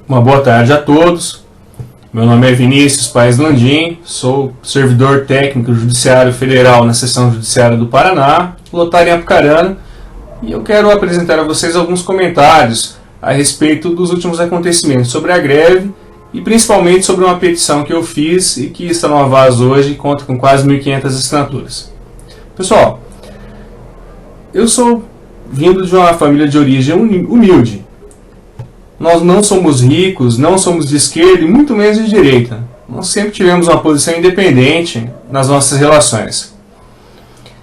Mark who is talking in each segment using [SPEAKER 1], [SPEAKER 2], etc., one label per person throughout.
[SPEAKER 1] Uma boa tarde a todos. Meu nome é Vinícius Paes Landim, sou servidor técnico do Judiciário Federal na Seção Judiciária do Paraná, lotado em Apucarana, e eu quero apresentar a vocês alguns comentários a respeito dos últimos acontecimentos sobre a greve e principalmente sobre uma petição que eu fiz e que está no Avaz hoje e conta com quase 1.500 assinaturas. Pessoal, eu sou vindo de uma família de origem humilde. Nós não somos ricos, não somos de esquerda e muito menos de direita. Nós sempre tivemos uma posição independente nas nossas relações.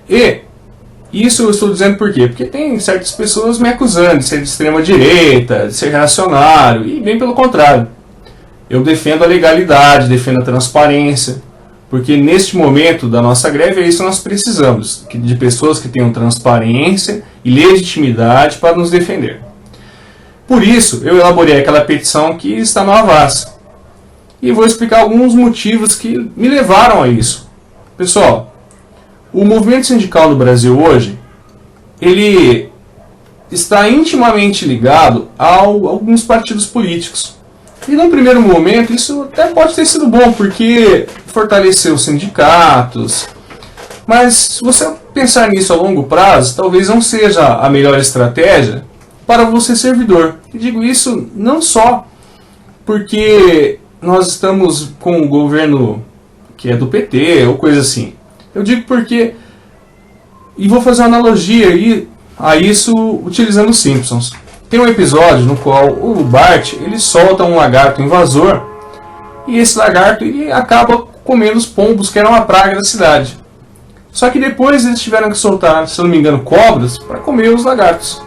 [SPEAKER 1] E isso eu estou dizendo por quê? Porque tem certas pessoas me acusando de ser de extrema direita, de ser reacionário, e bem pelo contrário. Eu defendo a legalidade, defendo a transparência, porque neste momento da nossa greve é isso que nós precisamos, de pessoas que tenham transparência e legitimidade para nos defender. Por isso, eu elaborei aquela petição que está no Avaz. E vou explicar alguns motivos que me levaram a isso. Pessoal, o movimento sindical no Brasil hoje, ele está intimamente ligado a alguns partidos políticos. E num primeiro momento, isso até pode ter sido bom, porque fortaleceu os sindicatos. Mas se você pensar nisso a longo prazo, talvez não seja a melhor estratégia para você servidor. E digo isso não só porque nós estamos com um governo que é do PT ou coisa assim. Eu digo porque, e vou fazer uma analogia a isso utilizando os Simpsons. Tem um episódio no qual o Bart ele solta um lagarto invasor e esse lagarto ele acaba comendo os pombos que eram uma praga da cidade. Só que depois eles tiveram que soltar, se não me engano, cobras para comer os lagartos.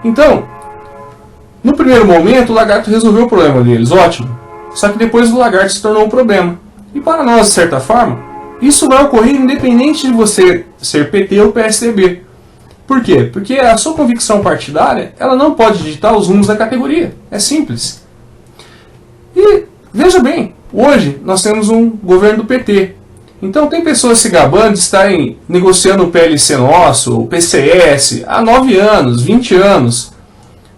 [SPEAKER 1] Então, no primeiro momento, o lagarto resolveu o problema deles, ótimo. Só que depois o lagarto se tornou um problema. E para nós, de certa forma, isso vai ocorrer independente de você ser PT ou PSDB. Por quê? Porque a sua convicção partidária, ela não pode ditar os rumos da categoria. É simples. E, veja bem, hoje nós temos um governo do PT. Então tem pessoas se gabando de estarem negociando o PLC nosso, o PCS, há 9 anos, 20 anos.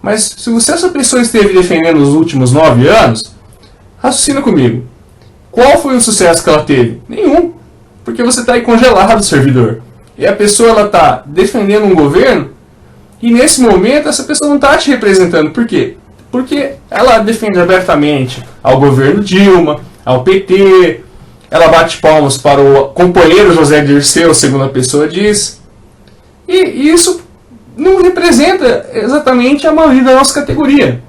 [SPEAKER 1] Mas se essa pessoa esteve defendendo os últimos 9 anos, raciocina comigo. Qual foi o sucesso que ela teve? Nenhum. Porque você está aí congelado, servidor. E a pessoa está defendendo um governo e nesse momento essa pessoa não está te representando. Por quê? Porque ela defende abertamente ao governo Dilma, ao PT. Ela bate palmas para o companheiro José Dirceu, segundo a pessoa diz. E isso não representa exatamente a maioria da nossa categoria.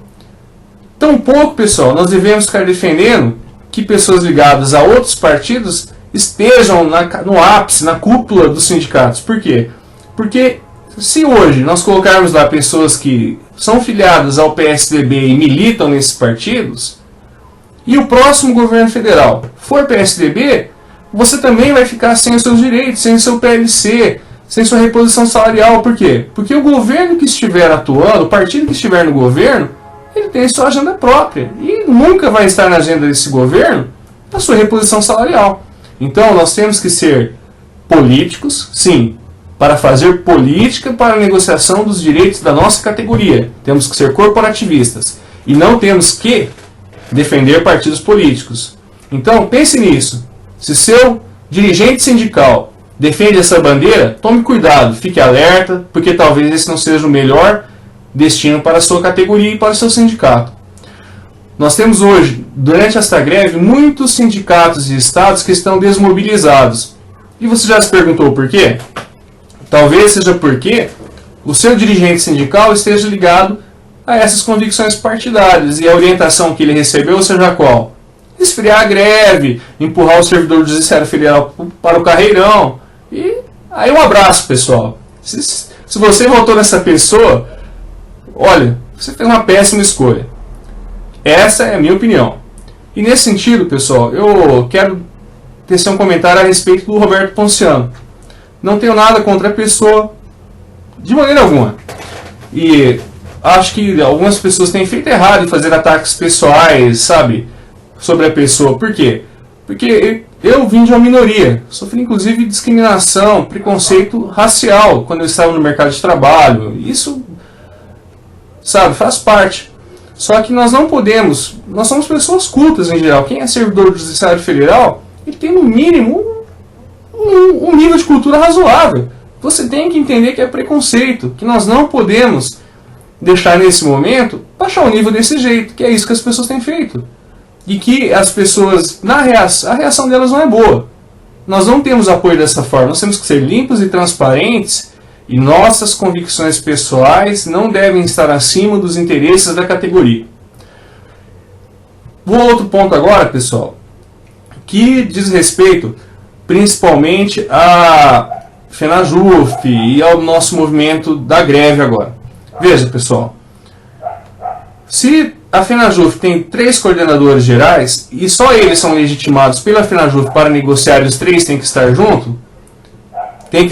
[SPEAKER 1] Tampouco, pessoal, nós devemos ficar defendendo que pessoas ligadas a outros partidos estejam no ápice, na cúpula dos sindicatos. Por quê? Porque se hoje nós colocarmos lá pessoas que são filiadas ao PSDB e militam nesses partidos, e o próximo governo federal for PSDB, você também vai ficar sem os seus direitos, sem o seu PLC, sem sua reposição salarial. Por quê? Porque o governo que estiver atuando, o partido que estiver no governo, ele tem sua agenda própria. E nunca vai estar na agenda desse governo a sua reposição salarial. Então nós temos que ser políticos, sim, para fazer política para a negociação dos direitos da nossa categoria. Temos que ser corporativistas. E não temos que defender partidos políticos. Então pense nisso. Se seu dirigente sindical defende essa bandeira, tome cuidado, fique alerta, porque talvez esse não seja o melhor destino para a sua categoria e para o seu sindicato. Nós temos hoje, durante esta greve, muitos sindicatos e estados que estão desmobilizados. E você já se perguntou por quê? Talvez seja porque o seu dirigente sindical esteja ligado a essas convicções partidárias e a orientação que ele recebeu seja qual? Esfriar a greve, empurrar o servidor do Judiciário Federal para o carreirão. E aí um abraço, pessoal. Se você votou nessa pessoa, olha, você fez uma péssima escolha. Essa é a minha opinião. E nesse sentido, pessoal, eu quero tecer um comentário a respeito do Roberto Ponciano. Não tenho nada contra a pessoa, de maneira alguma. E acho que algumas pessoas têm feito errado em fazer ataques pessoais, sabe, sobre a pessoa. Por quê? Porque eu vim de uma minoria. Sofri inclusive discriminação, preconceito racial quando eu estava no mercado de trabalho. Isso, sabe, faz parte. Só que nós não podemos, nós somos pessoas cultas em geral. Quem é servidor do Judiciário Federal, ele tem no mínimo um nível de cultura razoável. Você tem que entender que é preconceito, que nós não podemos deixar nesse momento baixar o nível desse jeito, que é isso que as pessoas têm feito. E que as pessoas, a reação delas não é boa. Nós não temos apoio dessa forma, nós temos que ser limpos e transparentes, e nossas convicções pessoais não devem estar acima dos interesses da categoria. Vou a outro ponto agora, pessoal, que diz respeito principalmente a FENAJUF e ao nosso movimento da greve agora. Veja, pessoal, se a FENAJUF tem 3 coordenadores gerais e só eles são legitimados pela FENAJUF para negociar e os 3 têm que estar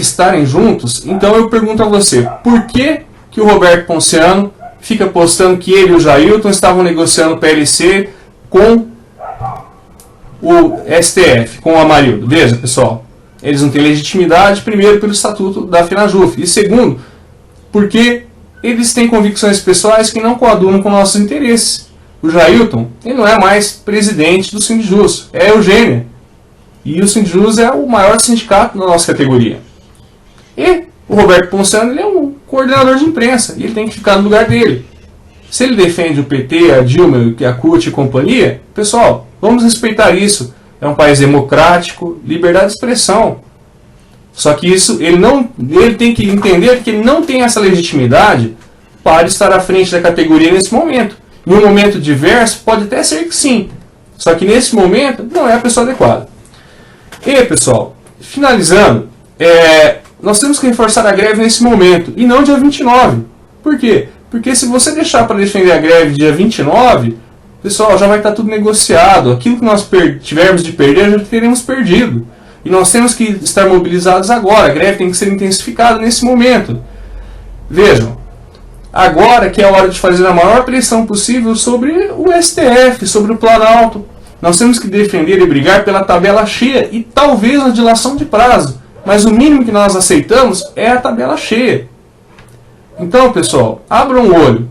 [SPEAKER 1] estarem juntos, então eu pergunto a você, por que o Roberto Ponciano fica postando que ele e o Jailton estavam negociando o PLC com o STF, com o Amarildo? Veja, pessoal, eles não têm legitimidade, primeiro, pelo estatuto da FENAJUF, e segundo, porque eles têm convicções pessoais que não coadunam com nossos interesses. O Jailton, ele não é mais presidente do Sindjus, é a Eugênia. E o Sindjus é o maior sindicato da nossa categoria. E o Roberto Ponciano, ele é um coordenador de imprensa, e ele tem que ficar no lugar dele. Se ele defende o PT, a Dilma, a CUT e companhia, pessoal, vamos respeitar isso. É um país democrático, liberdade de expressão. Só que isso, ele tem que entender que ele não tem essa legitimidade para estar à frente da categoria nesse momento. Em um momento diverso, pode até ser que sim. Só que nesse momento, não é a pessoa adequada. E, pessoal, finalizando, nós temos que reforçar a greve nesse momento, e não dia 29. Por quê? Porque se você deixar para defender a greve dia 29, pessoal, já vai estar tudo negociado. Aquilo que nós tivermos de perder, já teremos perdido. E nós temos que estar mobilizados agora. A greve tem que ser intensificada nesse momento. Vejam, agora que é a hora de fazer a maior pressão possível sobre o STF, sobre o Planalto. Nós temos que defender e brigar pela tabela cheia e talvez a dilação de prazo. Mas o mínimo que nós aceitamos é a tabela cheia. Então, pessoal, abram o olho.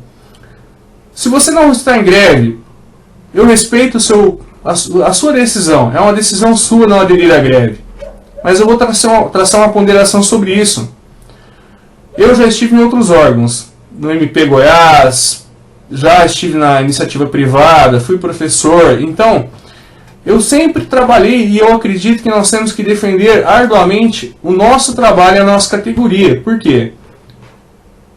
[SPEAKER 1] Se você não está em greve, eu respeito a sua decisão. É uma decisão sua não aderir à greve. Mas eu vou traçar uma ponderação sobre isso. Eu já estive em outros órgãos. No MP Goiás, já estive na iniciativa privada, fui professor. Então, eu sempre trabalhei e eu acredito que nós temos que defender arduamente o nosso trabalho e a nossa categoria. Por quê?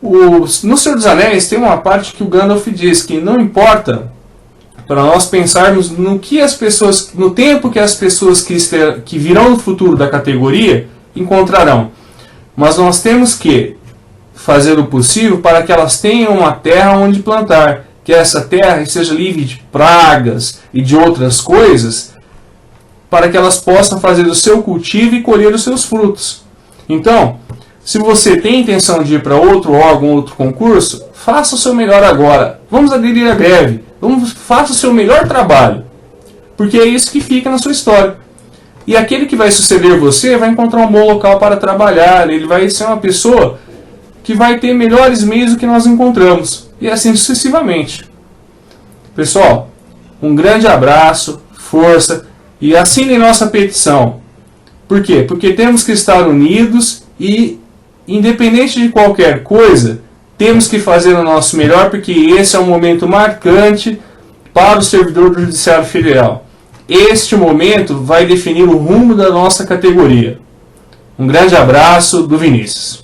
[SPEAKER 1] No Senhor dos Anéis tem uma parte que o Gandalf diz que não importa para nós pensarmos no tempo que as pessoas que virão no futuro da categoria encontrarão. Mas nós temos que fazer o possível para que elas tenham uma terra onde plantar, que essa terra seja livre de pragas e de outras coisas, para que elas possam fazer o seu cultivo e colher os seus frutos. Então, se você tem intenção de ir para outro órgão, outro concurso, faça o seu melhor agora. Vamos aderir à greve. Faça o seu melhor trabalho. Porque é isso que fica na sua história. E aquele que vai suceder você vai encontrar um bom local para trabalhar. Ele vai ser uma pessoa que vai ter melhores meios do que nós encontramos. E assim sucessivamente. Pessoal, um grande abraço, força e assinem nossa petição. Por quê? Porque temos que estar unidos e, independente de qualquer coisa, temos que fazer o nosso melhor, porque esse é um momento marcante para o servidor do Judiciário Federal. Este momento vai definir o rumo da nossa categoria. Um grande abraço do Vinícius.